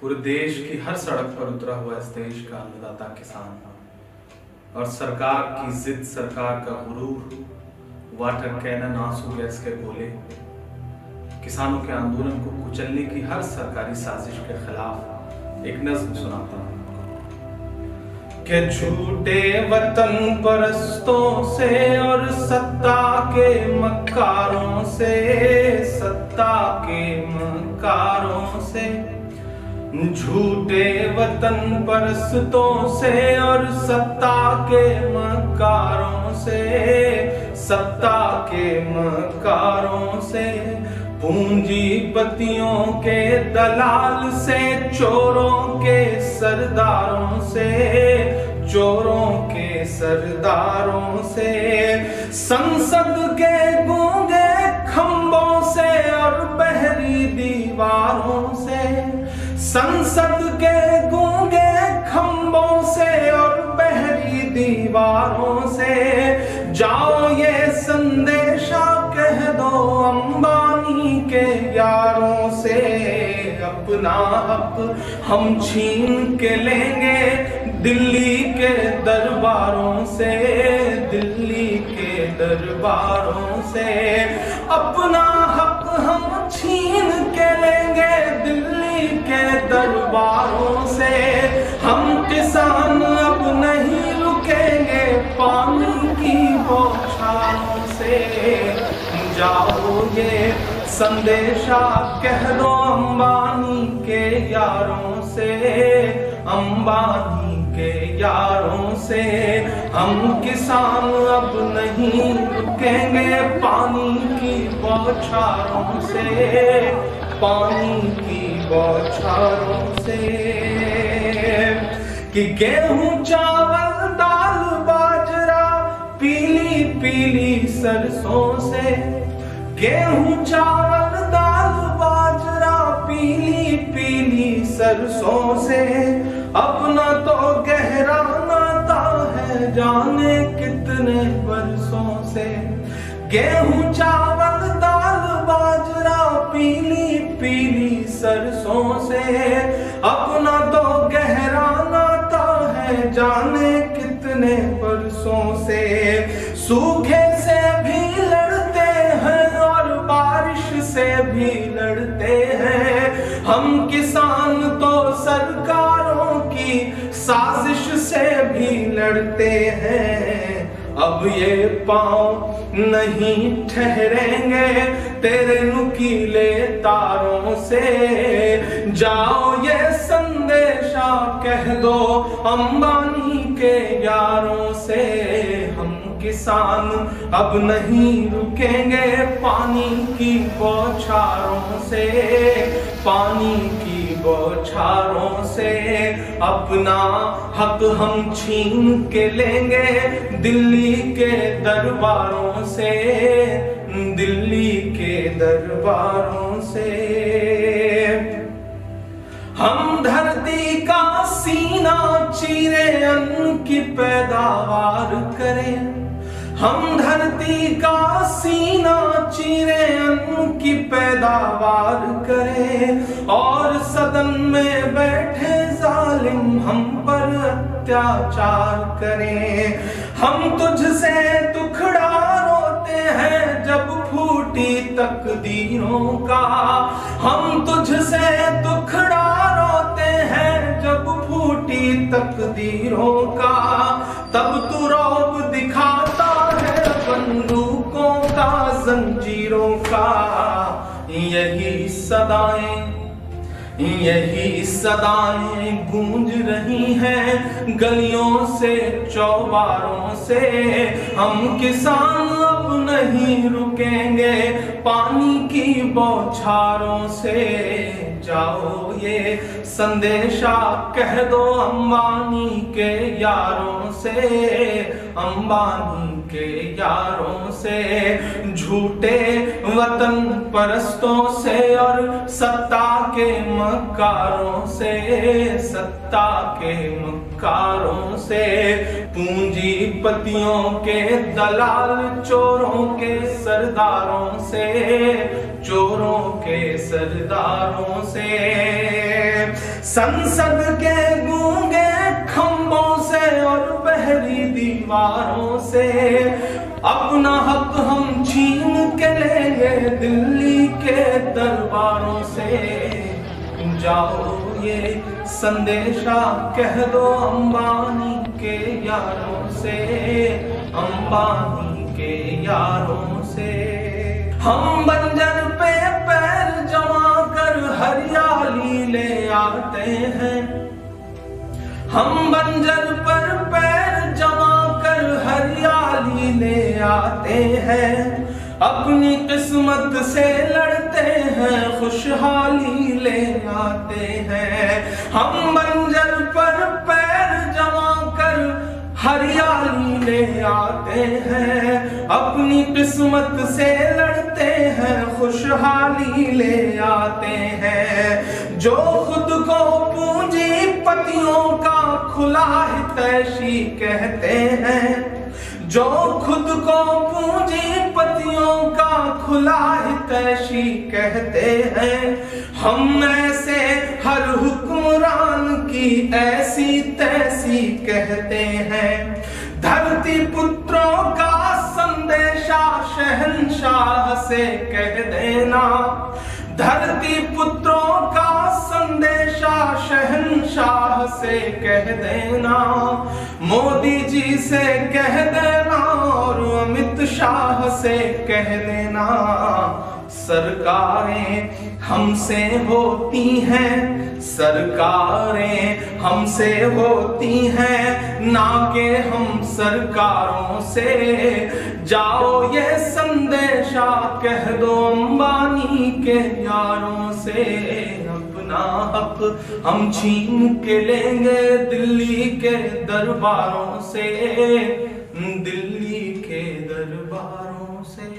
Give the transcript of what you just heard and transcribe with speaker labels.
Speaker 1: पूरे देश की हर सड़क पर उतरा हुआ इस देश का अन्नदाता किसान और सरकार की जिद, सरकार का गुरूर, वाटर कैनन, आंसू गैस के गोले, किसानों के आंदोलन को कुचलने की हर सरकारी साजिश के खिलाफ एक नज्म सुनाता हूं कि झूठे वतन परस्तों से और सत्ता के मक्कारों से, सत्ता के मक्कारों से, झूठे वतन परस्तों से और सत्ता के मक्कारों से, सत्ता के मक्कारों से, पूंजीपतियों के दलाल से, चोरों के सरदारों से, चोरों के सरदारों से, संसद के गूंगे खंभों से और बहरी दीवारों से, संसद के गूंगे खंभों से और बहरी दीवारों से, जाओ ये संदेशा कह दो अंबानी के यारों से, अपना हक हम छीन के लेंगे दिल्ली के दरबारों से, दिल्ली के दरबारों से, अपना हक हम छीन के लेंगे दिल्ली के दरबारों से। हम किसान अब नहीं रुकेंगे पानी की बौछारों से, जाओ ये संदेशा कह दो अंबानी के यारों से, अंबानी के यारों से, हम किसान अब नहीं रुकेंगे पानी की बौछारों से, पानी की बौछारों से। कि गेहूं चावल दाल बाजरा पीली पीली सरसों से, गेहूं चावल दाल बाजरा पीली पीली सरसों से, अपना तो गहरा नाता है जाने कितने बरसों से। गेहूं चावल दाल बाजरा पीली पीली सरसों से, अपना तो गहरा नाता है जाने कितने बरसों से। सूखे से भी लड़ते हैं और बारिश से भी लड़ते हैं, हम किसान तो सरकारों की साजिश से भी लड़ते हैं। अब ये पांव नहीं ठहरेंगे तेरे नुकीले तारों से, जाओ ये संदेशा कह दो अंबानी के यारों से, हम किसान अब नहीं रुकेंगे पानी की बौछारों से, पानी की बौछारों से, अपना हक हम छीन के लेंगे दिल्ली के दरबारों से, दिल्ली के दरबारों से। हम धरती का सीना चीरे अन्न की पैदावार करें, हम धरती का सीना चीरे अन्न की पैदावार करें, और सदन में बैठे जालिम हम पर अत्याचार करें। हम तुझसे दुखड़ा रोते हैं जब फूटी तकदीरों का, हम तुझसे दुखड़ा रोते हैं जब फूटी तकदीरों का, तब तू रौब दिखाता है बंदूकों का, जंजीरों का। यही सदाएं, यही सदाएं गूंज रही हैं गलियों से चौबारों से, हम किसान अब नहीं रुकेंगे पानी की बौछारों से, जाओ ये संदेशा कह दो अंबानी के यारों से, अंबानी के यारों से, झूठे वतन परस्तों से और सत्ता के मक्कारों से, सत्ता के मक्कारों से, पूंजीपतियों के दलाल, चोरों के सरदारों से, चोरों के सरदारों से, संसद के गूंगे खंभों से और बहरी दीवारों से अपना हक हम छीन के लेंगे दिल्ली के दरबारों से। जाओ ये संदेशा कह दो अंबानी के यारों से, अंबानी के यारों से। हम बंजर पे पैर जमा कर हरियाली ले आते हैं, हम बंजर पर पैर जमा कर हरियाली ले आते हैं। अपनी किस्मत से लड़ते हैं, खुशहाली ले आते हैं। हम बंजर पर पैर जमा कर हरियाली ले आते हैं। अपनी किस्मत से लड़ते हैं, खुशहाली ले आते हैं। जो खुद को पूंजीपतियों का खुला हितैषी कहते हैं, जो खुद को पूंजीपतियों का खुला हितैषी कहते हैं, हम ऐसे हर हुक्मरान की ऐसी तैसी कहते हैं। धरती पुत्रों का संदेशा शहंशाह से कह देना, धरती पुत्रों का संदेशा शहंशाह से कह देना। मोदी जी से कह देना और अमित शाह से कह देना। सरकारें हमसे होती हैं, सरकारें हमसे होती हैं, ना के हम सरकारों से। जाओ ये संदेशा कह दो अंबानी के यारों से, अपना हक हम छीन के लेंगे दिल्ली के दरबारों से, दिल्ली के दरबारों से।